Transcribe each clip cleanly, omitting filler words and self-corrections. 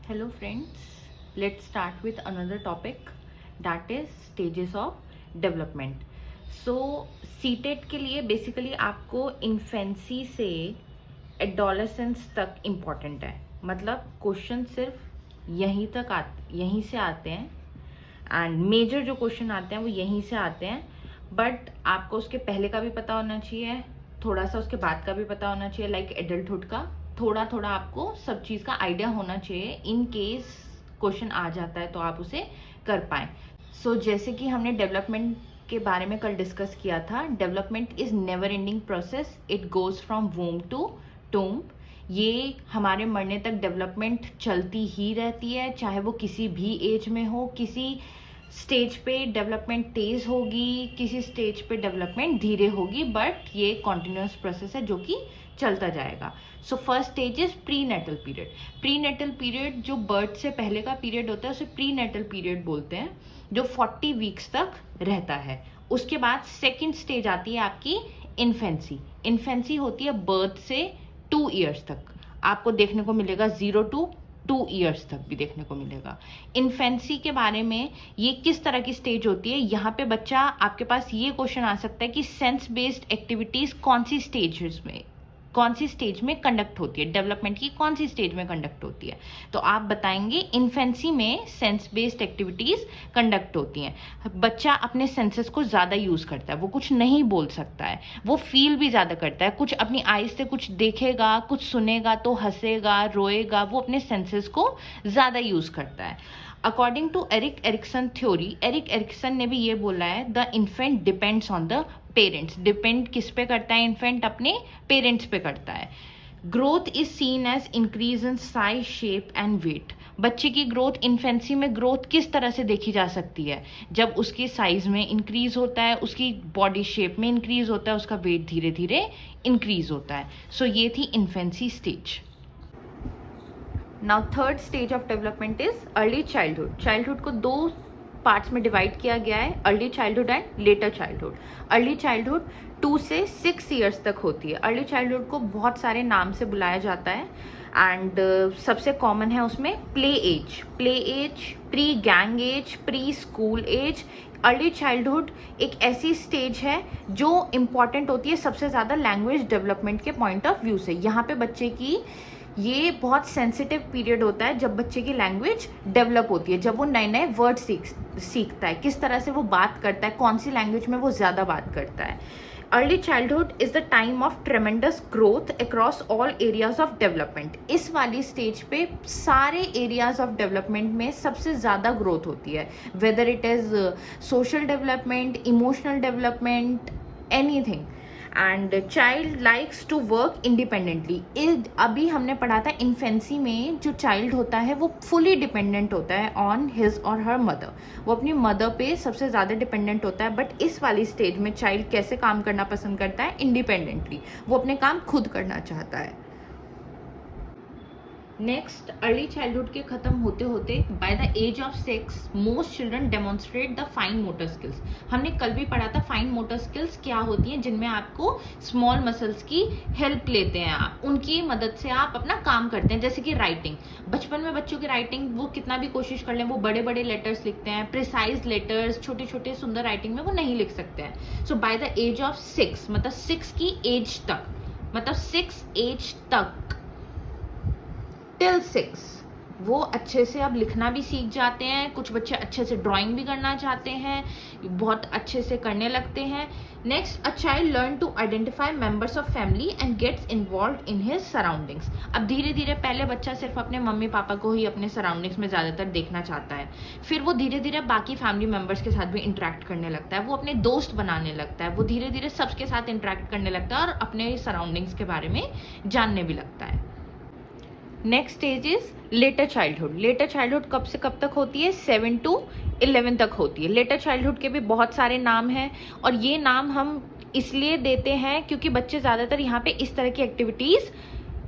Hello friends, let's start with another topic that is stages of development. So CTET के लिए basically आपको infancy से adolescence तक important है. मतलब क्वेश्चन सिर्फ यहीं से आते हैं एंड मेजर जो क्वेश्चन आते हैं वो यहीं से आते हैं. बट आपको उसके पहले का भी पता होना चाहिए, थोड़ा सा उसके बाद का भी पता होना चाहिए, लाइक एडल्टहुड का थोड़ा थोड़ा आपको सब चीज़ का आइडिया होना चाहिए. इन केस क्वेश्चन आ जाता है तो आप उसे कर पाएँ. सो जैसे कि हमने डेवलपमेंट के बारे में कल डिस्कस किया था, development is never ending process. It goes from womb to tomb. ये हमारे मरने तक डेवलपमेंट चलती ही रहती है, चाहे वो किसी भी एज में हो. किसी स्टेज पे डेवलपमेंट तेज होगी, किसी स्टेज पे डेवलपमेंट धीरे होगी, बट ये कॉन्टिन्यूस प्रोसेस है जो कि चलता जाएगा. So first stage is prenatal period. Prenatal period जो बर्थ से पहले का पीरियड होता है उसे प्री नेटल पीरियड बोलते हैं, जो 40 वीक्स तक रहता है. उसके बाद सेकेंड स्टेज आती है आपकी इन्फेंसी. इन्फेंसी होती है बर्थ से 2 ईयर्स तक. आपको देखने को मिलेगा 0 to 2 ईयर्स तक भी देखने को मिलेगा. इन्फेंसी के बारे में ये किस तरह की स्टेज होती है, यहाँ पे बच्चा आपके पास ये क्वेश्चन आ सकता है कि सेंस बेस्ड एक्टिविटीज कौन सी स्टेज में कंडक्ट होती है, डेवलपमेंट की कौन सी स्टेज में कंडक्ट होती है. तो आप बताएंगे इन्फेंसी में सेंस बेस्ड एक्टिविटीज कंडक्ट होती हैं. बच्चा अपने सेंसेस को ज्यादा यूज करता है, वो कुछ नहीं बोल सकता है, वो फील भी ज्यादा करता है. कुछ अपनी आईज से कुछ देखेगा, कुछ सुनेगा तो हंसेगा, रोएगा. वो अपने सेंसेस को ज्यादा यूज करता है. According to Erik Erikson theory, Erik Erikson ने भी ये बोला है, the infant depends on the parents. Depend किस पे करता है इन्फेंट? अपने पेरेंट्स पे करता है. Growth is seen as increase in size, shape and weight. बच्चे की ग्रोथ, इन्फेंसी में ग्रोथ किस तरह से देखी जा सकती है? जब उसकी साइज में इंक्रीज होता है, उसकी बॉडी शेप में इंक्रीज होता है, उसका वेट धीरे धीरे इंक्रीज होता है. सो ये थी infancy stage. Now third stage of development is early childhood. Childhood को 2 पार्ट्स में डिवाइड किया गया है, early childhood and later childhood. Early childhood 2 से 6 ईयर्स तक होती है. अर्ली चाइल्डहुड को बहुत सारे नाम से बुलाया जाता है एंड सबसे कॉमन है उसमें play age, pre gang age, preschool age. Early childhood एक ऐसी स्टेज है जो इम्पॉर्टेंट होती है सबसे ज़्यादा लैंग्वेज डेवलपमेंट के पॉइंट ऑफ व्यू से. यहाँ पे बच्चे की ये बहुत सेंसिटिव पीरियड होता है जब बच्चे की लैंग्वेज डेवलप होती है, जब वो नए नए वर्ड सीखता है, किस तरह से वो बात करता है, कौन सी लैंग्वेज में वो ज़्यादा बात करता है. Early childhood is the time of ट्रेमेंडस growth across all areas of development. इस वाली स्टेज पे सारे एरियाज ऑफ डेवलपमेंट में सबसे ज़्यादा ग्रोथ होती है, whether it is social development, emotional development, anything. And child likes to work independently. अभी हमने पढ़ा था इन्फेंसी में जो चाइल्ड होता है वो फुली डिपेंडेंट होता है ऑन हिज और हर मदर. वो अपनी मदर पे सबसे ज़्यादा डिपेंडेंट होता है. बट इस वाली स्टेज में चाइल्ड कैसे काम करना पसंद करता है? इंडिपेंडेंटली. वो अपने काम खुद करना चाहता है. नेक्स्ट, अर्ली चाइल्डहुड के खत्म होते होते by the age of 6 most children demonstrate the fine motor skills. हमने कल भी पढ़ा था फाइन मोटर स्किल्स क्या होती हैं, जिनमें आपको स्मॉल मसल्स की हेल्प लेते हैं आप, उनकी मदद से आप अपना काम करते हैं. जैसे कि राइटिंग, बचपन में बच्चों की राइटिंग वो कितना भी कोशिश कर लें वो बड़े बड़े लेटर्स लिखते हैं, प्रिसाइज लेटर्स, छोटे छोटे सुंदर राइटिंग में वो नहीं लिख सकते हैं. सो बाय द एज ऑफ 6 मतलब 6 की एज तक, मतलब 6 एज तक टिल 6 वो अच्छे से अब लिखना भी सीख जाते हैं. कुछ बच्चे अच्छे से ड्राइंग भी करना चाहते हैं, बहुत अच्छे से करने लगते हैं. Next, a child learn to identify members of family and gets involve in his surroundings. अब धीरे धीरे पहले बच्चा सिर्फ अपने मम्मी पापा को ही अपने सराउंडिंग्स में ज़्यादातर देखना चाहता है, फिर वो धीरे धीरे बाकी फैमिली मेंबर्स के साथ भी इंटरेक्ट करने लगता है, वो अपने दोस्त बनाने लगता है, वो धीरे धीरे सबके साथ इंटरेक्ट करने लगता है और अपने सराउंडिंग्स के बारे में जानने भी लगता है. Next stage is letter childhood. Letter childhood कब से कब तक होती है? 7 to 11 तक होती है. लेटर चाइल्डहुड के भी बहुत सारे नाम हैं और ये नाम हम इसलिए देते हैं क्योंकि बच्चे ज़्यादातर यहाँ पे इस तरह की एक्टिविटीज़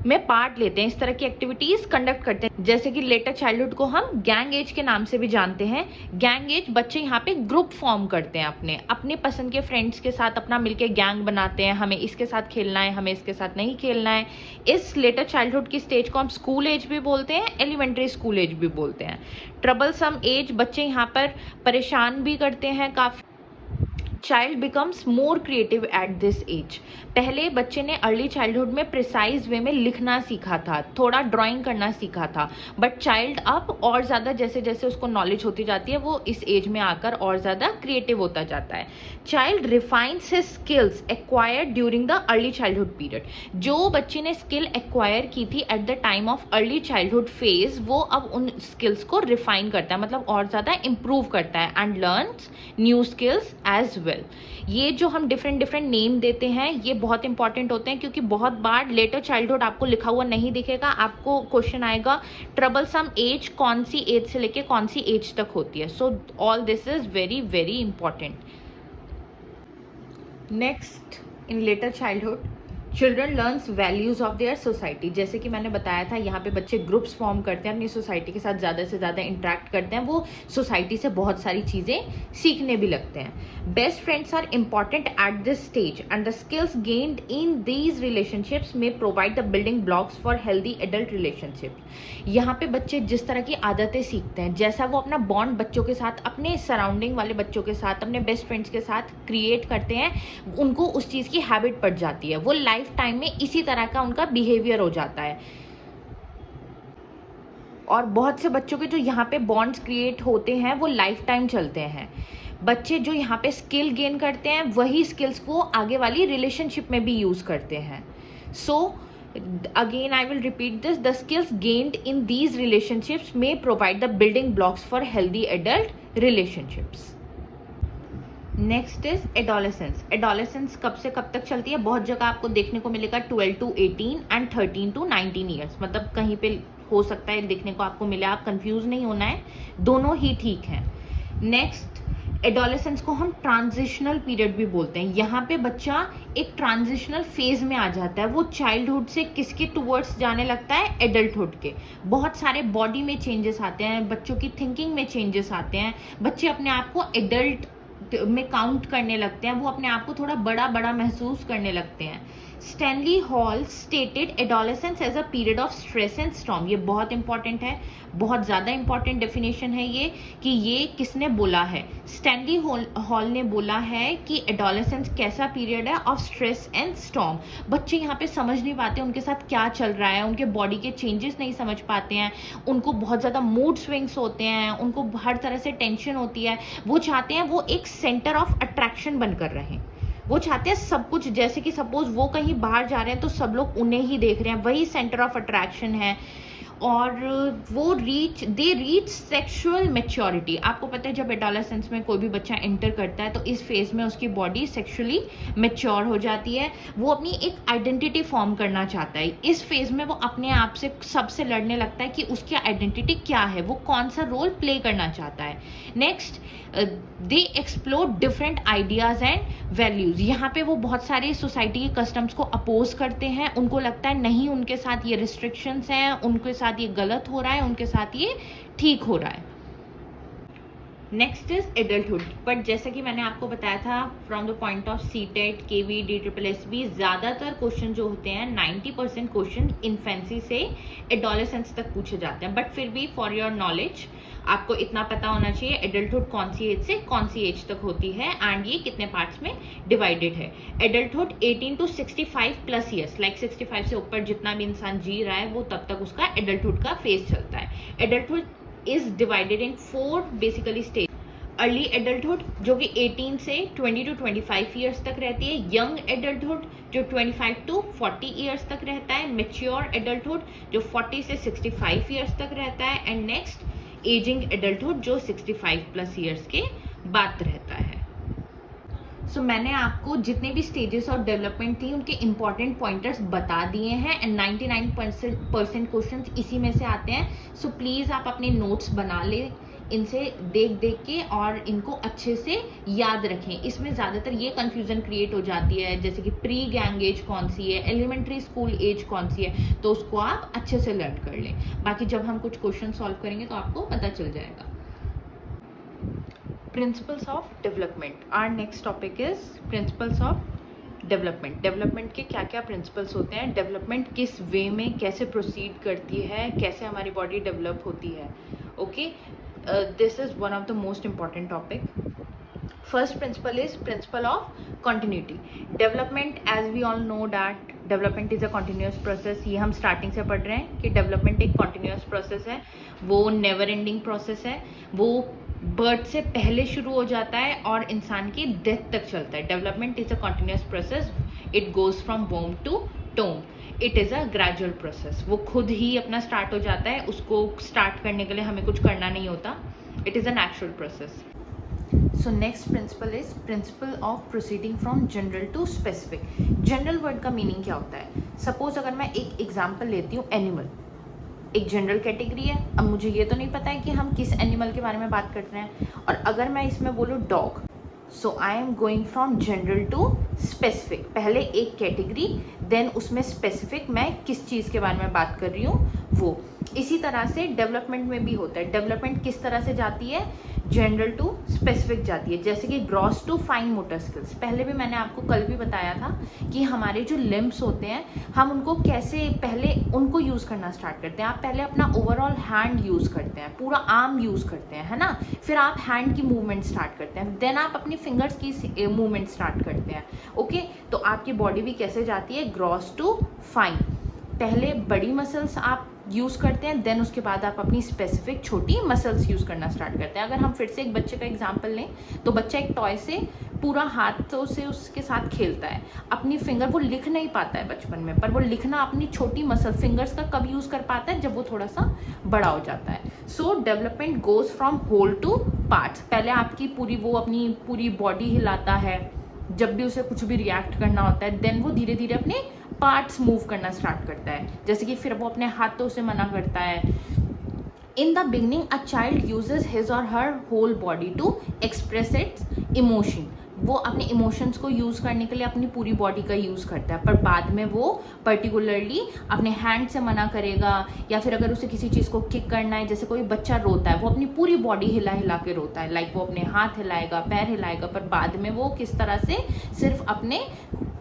में पार्ट लेते हैं, इस तरह की एक्टिविटीज कंडक्ट करते हैं। जैसे कि लेटर चाइल्डहुड को हम गैंग एज के नाम से भी जानते हैं। गैंग एज बच्चे यहाँ पे ग्रुप फॉर्म करते हैं, अपने पसंद के फ्रेंड्स के साथ अपना मिलके गैंग बनाते हैं, हमें इसके साथ खेलना है, हमें इसके साथ नहीं खेलना है। इस लेटर चाइल्डहुड की स्टेज को हम स्कूल एज भी बोलते हैं, एलिमेंट्री स्कूल एज भी बोलते हैं। ट्रबल सम एज, बच्चे यहाँ पर परेशान भी करते हैं काफी। Child becomes more creative at this age. पहले बच्चे ने अर्ली चाइल्डहुड में प्रिसाइज वे में लिखना सीखा था, थोड़ा ड्राइंग करना सीखा था, बट चाइल्ड अब और ज़्यादा जैसे जैसे उसको नॉलेज होती जाती है वो इस एज में आकर और ज़्यादा क्रिएटिव होता जाता है। Child refines his skills acquired during the early childhood period. जो बच्चे ने स्किल एक्वायर की थी at the time of early childhood phase, वो अब उन स्किल्स को रिफाइन करता है, मतलब और ज़्यादा इंप्रूव करता है, and learns new skills as well. ये जो हम डिफरेंट नेम देते हैं ये बहुत इंपॉर्टेंट होते हैं, क्योंकि बहुत बार लेटर चाइल्डहुड आपको लिखा हुआ नहीं दिखेगा, आपको क्वेश्चन आएगा ट्रबल सम एज कौन सी एज से लेके कौन सी एज तक होती है। So all this is very very important. Next, in letter childhood children learns values of their society. जैसे कि मैंने बताया था, यहाँ पे बच्चे ग्रुप्स फॉर्म करते हैं, अपनी सोसाइटी के साथ ज़्यादा से ज़्यादा इंटरेक्ट करते हैं, वो सोसाइटी से बहुत सारी चीज़ें सीखने भी लगते हैं। Best friends are important at this stage and the skills gained in these relationships में provide the building blocks for healthy adult relationship. यहाँ पे बच्चे जिस तरह की आदतें सीखते हैं, जैसा वो अपना बॉन्ड बच्चों के साथ, अपने सराउंडिंग वाले बच्चों के साथ, अपने बेस्ट फ्रेंड्स के साथ क्रिएट करते हैं, उनको उस चीज़ की हैबिट पड़ जाती है, वो लाइफ टाइम में इसी तरह का उनका बिहेवियर हो जाता है। और बहुत से बच्चों के जो यहाँ पे बॉन्ड्स क्रिएट होते हैं वो लाइफ टाइम चलते हैं। बच्चे जो यहाँ पे स्किल गेन करते हैं वही स्किल्स वो आगे वाली रिलेशनशिप में भी यूज करते हैं। So again I will repeat this, the skills gained in these relationships में provide the building blocks for healthy adult relationships. Next is adolescence. Adolescence कब से कब तक चलती है? बहुत जगह आपको देखने को मिलेगा 12 to 18 एंड 13 to 19 ईयर्स, मतलब कहीं पे हो सकता है देखने को आपको मिले, आप कंफ्यूज नहीं होना है, दोनों ही ठीक हैं। नेक्स्ट, एडोलेसेंस को हम ट्रांजिशनल पीरियड भी बोलते हैं। यहाँ पे बच्चा एक ट्रांजिशनल फेज में आ जाता है, वो चाइल्डहुड से किसके टुवर्ड्स जाने लगता है? एडल्टहुड के। बहुत सारे बॉडी में चेंजेस आते हैं, बच्चों की थिंकिंग में चेंजेस आते हैं, बच्चे अपने आप को एडल्ट में काउंट करने लगते हैं, वो अपने आप को थोड़ा बड़ा बड़ा महसूस करने लगते हैं। Stanley Hall stated adolescence as a period of stress and storm. ये बहुत इंपॉर्टेंट है, बहुत ज़्यादा इंपॉर्टेंट डेफिनेशन है ये, कि ये किसने बोला है? स्टैनली हॉल ने बोला है कि एडोलेसेंस कैसा पीरियड है? Of stress and storm. बच्चे यहाँ पे समझ नहीं पाते उनके साथ क्या चल रहा है, उनके बॉडी के चेंजेस नहीं समझ पाते हैं, उनको बहुत ज़्यादा मूड स्विंग्स होते हैं, उनको हर तरह से टेंशन होती है। वो चाहते हैं वो एक सेंटर ऑफ अट्रैक्शन बनकर रहें, वो चाहते हैं सब कुछ, जैसे कि सपोज वो कहीं बाहर जा रहे हैं तो सब लोग उन्हें ही देख रहे हैं, वही सेंटर ऑफ अट्रैक्शन है। और वो दे रीच सेक्सुअल मैच्योरिटी। आपको पता है जब एडोलेसेंस में कोई भी बच्चा एंटर करता है तो इस फेज में उसकी बॉडी सेक्सुअली मैच्योर हो जाती है, वो अपनी एक आइडेंटिटी फॉर्म करना चाहता है। इस फेज में वो अपने आप से सबसे लड़ने लगता है कि उसकी आइडेंटिटी क्या है, वो कौन सा रोल प्ले करना चाहता है। Next, they explore different ideas and values. यहाँ पे वो बहुत सारे सोसाइटी के कस्टम्स को अपोज करते हैं, उनको लगता है नहीं उनके साथ ये रिस्ट्रिक्शंस हैं, उनके साथ ये गलत हो रहा है, उनके साथ ये ठीक हो रहा है। Next is adulthood. बट जैसे कि मैंने आपको बताया था, from the point of CTET, KV, DSSB, ज्यादातर क्वेश्चन जो होते हैं 90% क्वेश्चन इन्फेंसी से एडोलेसेंस तक पूछे जाते हैं। बट फिर भी फॉर योर नॉलेज आपको इतना पता होना चाहिए एडल्टहुड कौन सी एज से कौन सी एज तक होती है एंड ये कितने पार्ट्स में डिवाइडेड है। Adulthood 18 to 65 plus years, like 65 से ऊपर जितना भी इंसान जी रहा है वो तब तक उसका एडल्टहुड का फेज चलता है। Adulthood is divided in 4 basically stage. Early adulthood जो कि 18 से 20 to 25 ईयर्स तक रहती है, यंग एडल्टहुड जो 25 to 40 ईयर्स तक रहता है, मैच्योर एडल्टहुड जो 40 से 65 ईयर्स तक रहता है, एंड नेक्स्ट एजिंग एडल्टहुड जो 65 प्लस ईयर्स के बाद रहता है। सो मैंने आपको जितने भी स्टेजेस ऑफ डेवलपमेंट थी उनके इंपॉर्टेंट पॉइंटर्स बता दिए हैं एंड 99% क्वेश्चन इसी में से आते हैं। सो प्लीज़ आप अपने नोट्स बना लें, इनसे देख देख के और इनको अच्छे से याद रखें। इसमें ज़्यादातर ये कन्फ्यूज़न क्रिएट हो जाती है, जैसे कि प्री गैंग एज कौन सी है, एलिमेंट्री स्कूल एज कौन सी है, तो उसको आप अच्छे से लर्न कर लें। बाकी जब हम कुछ क्वेश्चन सॉल्व करेंगे तो आपको पता चल जाएगा। Principles of development, our next topic is principles of development. Development के क्या क्या प्रिंसिपल्स होते हैं, डेवलपमेंट किस वे में कैसे प्रोसीड करती है, कैसे हमारी बॉडी डेवलप होती है। Okay, this is one of the most important topic. First principle is principle of continuity. Development, as we all know that development is a continuous process. ये हम स्टार्टिंग से पढ़ रहे हैं कि डेवलपमेंट एक continuous process है, वो never ending process है, वो बर्थ से पहले शुरू हो जाता है और इंसान की डेथ तक चलता है। Development is a continuous process, it goes from womb to tomb, it is a gradual process. वो खुद ही अपना स्टार्ट हो जाता है, उसको स्टार्ट करने के लिए हमें कुछ करना नहीं होता, it is a natural process. So next principle is principle of proceeding from general to specific. General word का मीनिंग क्या होता है? सपोज अगर मैं एक एग्जाम्पल लेती हूँ, एनिमल एक जनरल कैटेगरी है। अब मुझे ये तो नहीं पता है कि हम किस एनिमल के बारे में बात कर रहे हैं, और अगर मैं इसमें बोलूँ dog, so I am going from general to specific. पहले एक कैटेगरी, देन उसमें स्पेसिफिक, मैं किस चीज़ के बारे में बात कर रही हूँ वो। इसी तरह से डेवलपमेंट में भी होता है। डेवलपमेंट किस तरह से जाती है? जनरल टू स्पेसिफिक जाती है। जैसे कि gross to fine motor skills, पहले भी मैंने आपको कल भी बताया था कि हमारे जो लिम्ब्स होते हैं हम उनको कैसे पहले उनको यूज़ करना स्टार्ट करते हैं। आप पहले अपना ओवरऑल हैंड यूज़ करते हैं, पूरा आर्म यूज़ करते हैं, है ना, फिर आप हैंड की मूवमेंट स्टार्ट करते हैं, देन आप अपनी फिंगर्स की मूवमेंट स्टार्ट करते हैं। ओके, तो आपकी बॉडी भी कैसे जाती है? Gross to fine. पहले बड़ी मसल्स आप यूज़ करते हैं, देन उसके बाद आप अपनी स्पेसिफिक छोटी मसल्स यूज़ करना स्टार्ट करते हैं। अगर हम फिर से एक बच्चे का एग्जांपल लें, तो बच्चा एक टॉय से पूरा हाथों से उसके साथ खेलता है, अपनी फिंगर वो लिख नहीं पाता है बचपन में, पर वो लिखना अपनी छोटी मसल फिंगर्स का कब यूज़ कर पाता है? जब वो थोड़ा सा बड़ा हो जाता है। So development goes from whole to parts. पहले आपकी वो अपनी पूरी बॉडी हिलाता है जब भी उसे कुछ भी रिएक्ट करना होता है, देन वो धीरे धीरे अपने पार्ट्स मूव करना स्टार्ट करता है, जैसे कि फिर वो अपने हाथों से मना करता है। In the beginning a child uses his और her whole body to express its emotion. वो अपने इमोशंस को यूज़ करने के लिए अपनी पूरी बॉडी का यूज़ करता है, पर बाद में वो पर्टिकुलरली अपने हैंड से मना करेगा, या फिर अगर उसे किसी चीज़ को किक करना है, जैसे कोई बच्चा रोता है, वो अपनी पूरी बॉडी हिला हिला के रोता है, लाइक वो अपने हाथ हिलाएगा, पैर हिलाएगा, पर बाद में वो किस तरह से सिर्फ अपने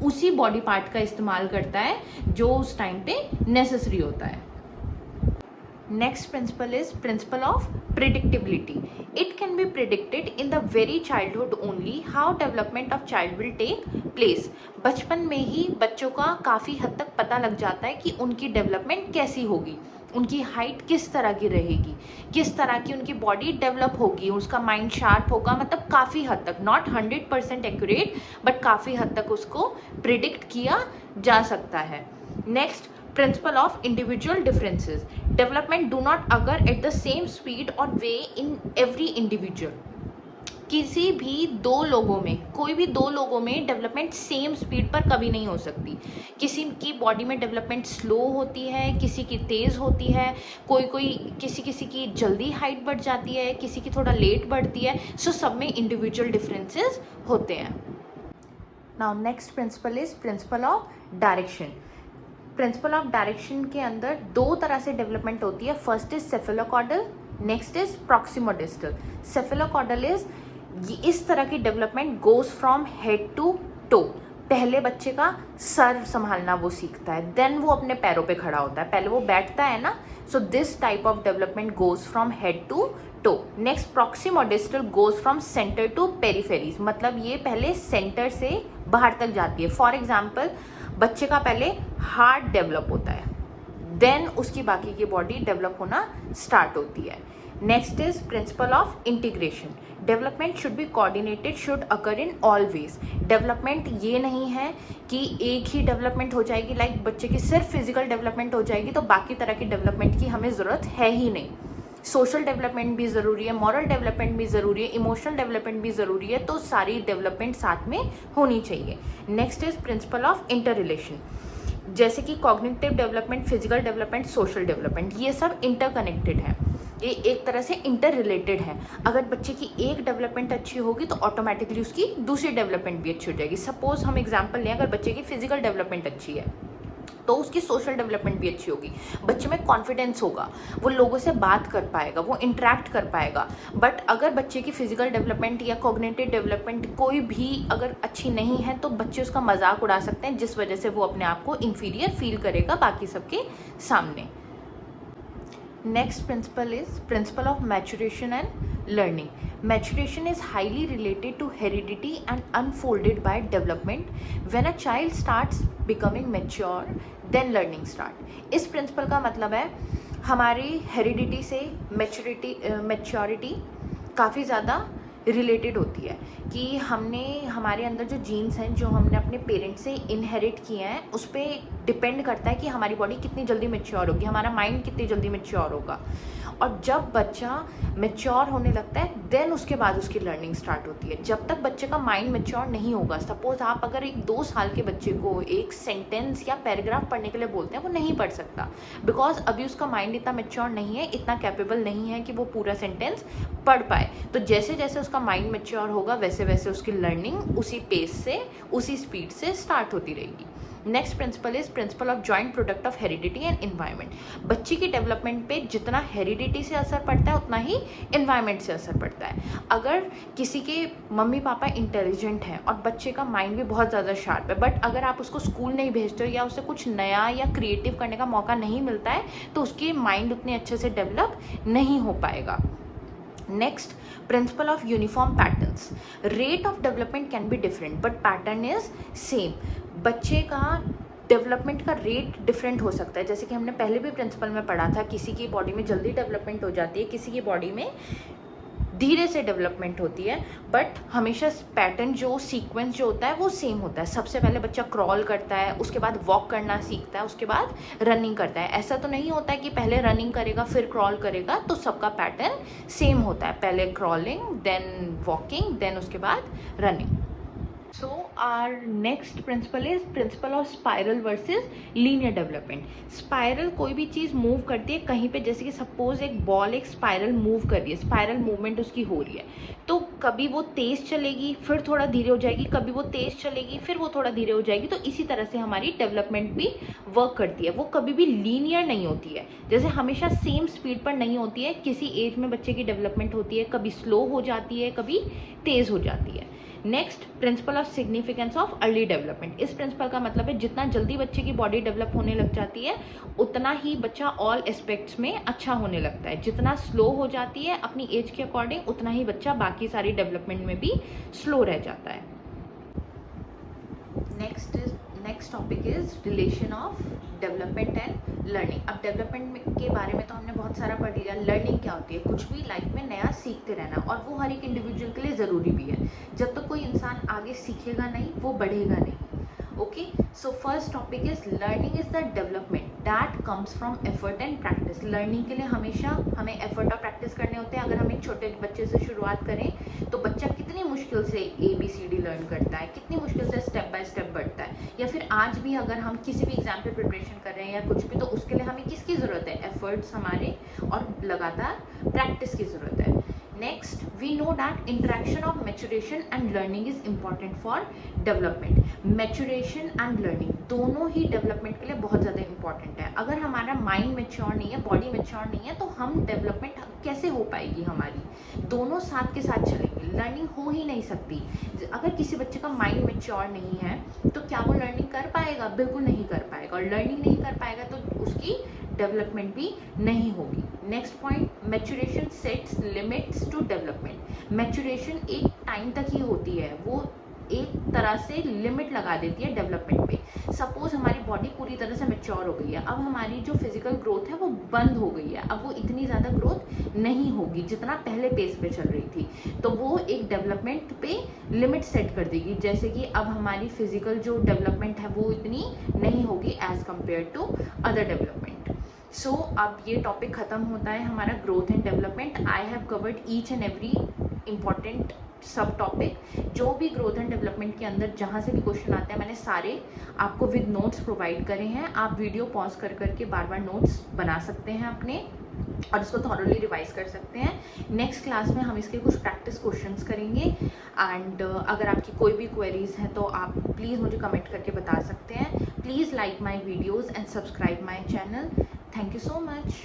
उसी बॉडी पार्ट का इस्तेमाल करता है जो उस टाइम पे नेसेसरी होता है। Next principle is principle of predictability. It can be predicted in the very childhood only how development of child will take place. बचपन में ही बच्चों का काफ़ी हद तक पता लग जाता है कि उनकी डेवलपमेंट कैसी होगी, उनकी हाइट किस तरह की रहेगी, किस तरह की उनकी बॉडी डेवलप होगी, उसका माइंड शार्प होगा, मतलब काफ़ी हद तक, नॉट 100% एक्यूरेट, बट काफ़ी हद तक उसको प्रिडिक्ट किया जा सकता है। Next, principle of individual differences. Development do not occur at the same speed or way in every individual. किसी भी दो लोगों में, कोई भी दो लोगों में डेवलपमेंट सेम स्पीड पर कभी नहीं हो सकती। किसी की बॉडी में डेवलपमेंट स्लो होती है, किसी की तेज़ होती है, किसी की जल्दी हाइट बढ़ जाती है, किसी की थोड़ा लेट बढ़ती है। सो सब में इंडिविजुअल डिफरेंसेस होते हैं। Now next principle is principle of direction. Principle of direction के अंदर दो तरह से डेवलपमेंट होती है। First is cephalocaudal, next is proximodistal. Cephalocaudal is इस तरह की development goes from head to toe. पहले बच्चे का सर संभालना वो सीखता है, देन वो अपने पैरों पे खड़ा होता है, पहले वो बैठता है ना। So this type of development goes from head to toe. Next proximodistal goes from centre to peripheries, मतलब ये पहले सेंटर से बाहर तक जाती है। फॉर एग्जाम्पल, बच्चे का पहले हार्ट डेवलप होता है, देन उसकी बाकी की बॉडी डेवलप होना स्टार्ट होती है। Next is principle of integration. Development should be coordinated, should occur in all ways. Development ये नहीं है कि एक ही डेवलपमेंट हो जाएगी, लाइक बच्चे की सिर्फ फिजिकल डेवलपमेंट हो जाएगी तो बाकी तरह की डेवलपमेंट की हमें ज़रूरत है ही नहीं। सोशल डेवलपमेंट भी ज़रूरी है, मॉरल डेवलपमेंट भी ज़रूरी है, इमोशनल डेवलपमेंट भी ज़रूरी है, तो सारी डेवलपमेंट साथ में होनी चाहिए। Next is principle of inter relation. जैसे कि cognitive development, physical development, social development, ये सब इंटरकनेक्टेड है। ये एक तरह से इंटर रिलेटेड है। अगर बच्चे की एक डेवलपमेंट अच्छी होगी तो ऑटोमेटिकली उसकी दूसरी डेवलपमेंट भी अच्छी हो जाएगी। सपोज हम एग्जांपल लें, अगर बच्चे की फिजिकल डेवलपमेंट अच्छी है तो उसकी सोशल डेवलपमेंट भी अच्छी होगी। बच्चे में कॉन्फिडेंस होगा, वो लोगों से बात कर पाएगा, वो इंटरेक्ट कर पाएगा। बट अगर बच्चे की फिजिकल डेवलपमेंट या कॉग्निटिव डेवलपमेंट कोई भी अगर अच्छी नहीं है तो बच्चे उसका मजाक उड़ा सकते हैं, जिस वजह से वो अपने आप को इंफीरियर फील करेगा बाकी सबके सामने। Next principle is principle of maturation and learning. Maturation is highly related to heredity and unfolded by development. When a child starts becoming mature, then learning start. इस principle का मतलब है हमारी heredity से maturity काफ़ी ज़्यादा रिलेटेड होती है कि हमने हमारे अंदर जो जीन्स हैं जो हमने अपने पेरेंट्स से इनहेरिट किए हैं उस पर डिपेंड करता है कि हमारी बॉडी कितनी जल्दी मैच्योर होगी, हमारा माइंड कितनी जल्दी मैच्योर होगा। और जब बच्चा मैच्योर होने लगता है देन उसके बाद उसकी लर्निंग स्टार्ट होती है। जब तक बच्चे का माइंड मैच्योर नहीं होगा, सपोज आप अगर एक 2 साल के बच्चे को एक सेंटेंस या पैराग्राफ पढ़ने के लिए बोलते हैं, वो नहीं पढ़ सकता, बिकॉज अभी उसका माइंड इतना मैच्योर नहीं है, इतना कैपेबल नहीं है कि वो पूरा सेंटेंस पढ़ पाए। तो जैसे जैसे उसका माइंड मैच्योर होगा वैसे वैसे उसकी लर्निंग उसी पेस से, उसी स्पीड से स्टार्ट होती रहेगी। Next principle is principle of joint product of heredity and environment. बच्चे की डेवलपमेंट पे जितना हेरिडिटी से असर पड़ता है उतना ही इन्वायरमेंट से असर पड़ता है। अगर किसी के मम्मी पापा इंटेलिजेंट हैं और बच्चे का माइंड भी बहुत ज़्यादा शार्प है, बट अगर आप उसको स्कूल नहीं भेजते हो या उसे कुछ नया या क्रिएटिव करने का मौका नहीं मिलता है तो उसकी माइंड उतने अच्छे से डेवलप नहीं हो पाएगा। Next, principle of uniform patterns. Rate of development can be different but pattern is same. बच्चे का डेवलपमेंट का रेट डिफरेंट हो सकता है, जैसे कि हमने पहले भी प्रिंसिपल में पढ़ा था, किसी की बॉडी में जल्दी डेवलपमेंट हो जाती है, किसी की बॉडी में धीरे से डेवलपमेंट होती है, बट हमेशा पैटर्न जो सीक्वेंस जो होता है वो सेम होता है। सबसे पहले बच्चा क्रॉल करता है, उसके बाद वॉक करना सीखता है, उसके बाद रनिंग करता है। ऐसा तो नहीं होता है कि पहले रनिंग करेगा फिर क्रॉल करेगा, तो सबका पैटर्न सेम होता है, पहले क्रॉलिंग देन वॉकिंग देन उसके बाद running. So our next principle is principle of spiral versus linear development. Spiral कोई भी चीज़ मूव करती है कहीं पे, जैसे कि सपोज एक बॉल एक स्पायरल मूव कर रही है, स्पायरल मूवमेंट उसकी हो रही है, तो कभी वो तेज़ चलेगी फिर थोड़ा धीरे हो जाएगी, कभी वो तेज़ चलेगी फिर वो थोड़ा धीरे हो जाएगी। तो इसी तरह से हमारी डेवलपमेंट भी वर्क करती है, वो कभी भी लीनियर नहीं होती है, जैसे हमेशा सेम स्पीड पर नहीं होती है। किसी एज में बच्चे की डेवलपमेंट होती है, कभी स्लो हो जाती है, कभी तेज़ हो जाती है। Next, principle of significance of early development. इस प्रिंसिपल का मतलब है जितना जल्दी बच्चे की बॉडी डेवलप होने लग जाती है उतना ही बच्चा ऑल एस्पेक्ट्स में अच्छा होने लगता है। जितना स्लो हो जाती है अपनी एज के अकॉर्डिंग उतना ही बच्चा बाकी सारी डेवलपमेंट में भी स्लो रह जाता है। Next topic is relation of development and learning. अब डेवलपमेंट के बारे में तो हमने बहुत सारा पढ़ लिया। लर्निंग क्या होती है? कुछ भी लाइफ में नया सीखते रहना, और वो हर एक इंडिविजुअल के लिए ज़रूरी भी है। जब तक कोई इंसान आगे सीखेगा नहीं वो बढ़ेगा नहीं। Okay, so first topic is learning is the development that comes from effort and practice. Learning के लिए हमेशा हमें एफर्ट और प्रैक्टिस करने होते हैं। अगर हम एक छोटे बच्चे से शुरुआत करें तो बच्चा कितनी मुश्किल से ABCD लर्न करता है, कितनी मुश्किल से स्टेप बाय स्टेप बढ़ता है। या फिर आज भी अगर हम किसी भी एग्जाम पे प्रिपरेशन कर रहे हैं या कुछ भी, तो उसके लिए हमें किसकी ज़रूरत है? एफर्ट्स हमारे और लगातार प्रैक्टिस की ज़रूरत है। Next, we know that interaction of maturation and learning is important for development. Maturation and learning दोनों ही डेवलपमेंट के लिए बहुत ज़्यादा इंपॉर्टेंट है। अगर हमारा माइंड मैच्योर नहीं है, बॉडी मैच्योर नहीं है, तो हम डेवलपमेंट कैसे हो पाएगी हमारी? दोनों साथ के साथ चलेंगे, लर्निंग हो ही नहीं सकती। अगर किसी बच्चे का माइंड मैच्योर नहीं है तो क्या वो लर्निंग कर पाएगा? बिल्कुल नहीं कर पाएगा, और लर्निंग नहीं कर पाएगा तो उसकी डेवलपमेंट भी नहीं होगी। Next point, maturation sets limits to development. Maturation एक टाइम तक ही होती है, वो एक तरह से लिमिट लगा देती है डेवलपमेंट पे। सपोज हमारी बॉडी पूरी तरह से मैच्योर हो गई है, अब हमारी जो फिजिकल ग्रोथ है वो बंद हो गई है, अब वो इतनी ज़्यादा ग्रोथ नहीं होगी जितना पहले पेस पे चल रही थी, तो वो एक डेवलपमेंट पे लिमिट सेट कर देगी। जैसे कि अब हमारी फिजिकल जो डेवलपमेंट है वो इतनी नहीं होगी as compare to other development. So अब ये टॉपिक ख़त्म होता है हमारा growth and development. I have covered each and every important sub topic. जो भी ग्रोथ एंड डेवलपमेंट के अंदर जहाँ से भी क्वेश्चन आते हैं मैंने सारे आपको विद नोट्स प्रोवाइड करे हैं। आप वीडियो पॉज कर करके बार बार नोट्स बना सकते हैं अपने। और इसको थॉरली रिवाइज कर सकते हैं। नेक्स्ट क्लास में हम इसके कुछ प्रैक्टिस क्वेश्चंस करेंगे एंड अगर आपकी कोई भी क्वेरीज हैं तो आप प्लीज़ मुझे कमेंट करके बता सकते हैं। Please like my videos and subscribe my channel. Thank you so much.